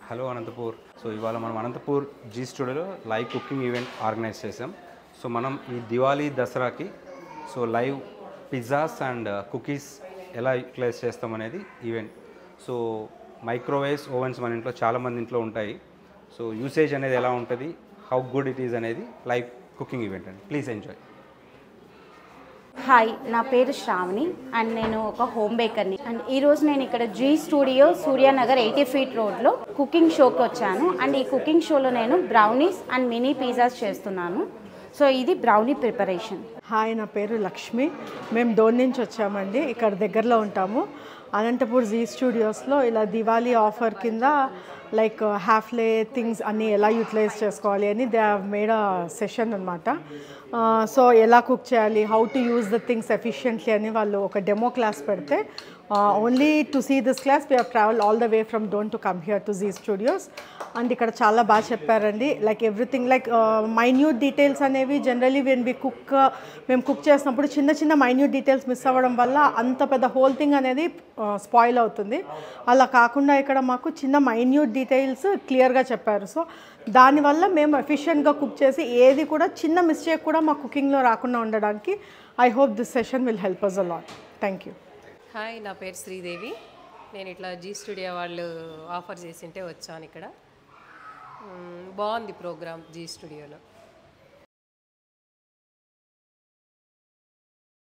Hello Anantapur. So ఇవాళ మనం Anantapur G స్టూడియోలో లైవ్ కుకింగ్ ఈవెంట్ ఆర్గనైజ్ చేసాం. సో మనం ఈ దివాళీ దసరాకి so live pizzas and cookies ఎలా యూటిలైజ్ చేస్తాం అనేది ఈవెంట్. సో మైక్రోవేవ్స్ ఓవెన్స్ మన ఇంట్లో చాలామంది ఇంట్లో ఉంటాయి. సో యూసేజ్ అనేది ఎలా ఉంటుంది, హౌ గుడ్ ఇట్ ఈజ్ అనేది లైవ్ కుకింగ్ ఈవెంట్ అండి. Please enjoy. హాయ్, నా పేరు శ్రావణి అండ్ నేను ఒక హోమ్ బేకర్ని. అండ్ ఈరోజు నేను ఇక్కడ జీ స్టూడియో సూర్యానగర్ 80 ఫీట్ రోడ్లో కుకింగ్ షోకి వచ్చాను. అండ్ ఈ కుకింగ్ షోలో నేను బ్రౌనీస్ అండ్ మినీ పిజ్జాస్ చేస్తున్నాను. సో ఇది బ్రౌనీ ప్రిపరేషన్. హాయ్, నా పేరు లక్ష్మి. మేము డోన్ నుంచి వచ్చామండి. ఇక్కడ దగ్గరలో ఉంటాము. అనంతపూర్ జీ స్టూడియోస్లో ఇలా దివాళీ ఆఫర్ కింద లైక్ హాఫ్లే థింగ్స్ అన్నీ ఎలా యూటిలైజ్ చేసుకోవాలి అని they have made a session అనమాట. సో ఎలా కుక్ చేయాలి, how to use the things efficiently అని వాళ్ళు ఒక డెమో క్లాస్ పెడితే only to see this class we have travel all the way from Dhone to come here to Zee studios. And ఇక్కడ చాలా బాగా చెప్పారండి. Like everything like minute details అనేవి generally when we cook మేము కుక్ చేసినప్పుడు చిన్న చిన్న మైన్యూట్ డీటెయిల్స్ మిస్ అవ్వడం వల్ల అంత పెద్ద హోల్ థింగ్ అనేది స్పాయిల్ అవుతుంది. అలా కాకుండా ఇక్కడ మాకు చిన్న మైన్యూట్ డీటెయిల్స్ క్లియర్గా చెప్పారు. సో దానివల్ల మేము ఎఫిషియెంట్గా కుక్ చేసి ఏది కూడా చిన్న మిస్టేక్ కూడా మా కుకింగ్లో రాకుండా ఉండడానికి I hope this session will help us a lot. Thank you. Hi, నా పేరు శ్రీదేవి. నేను ఇట్లా జీ స్టూడియో వాళ్ళు ఆఫర్ చేసింటే వచ్చాను ఇక్కడ. బాగుంది ప్రోగ్రామ్ జీ స్టూడియోలో.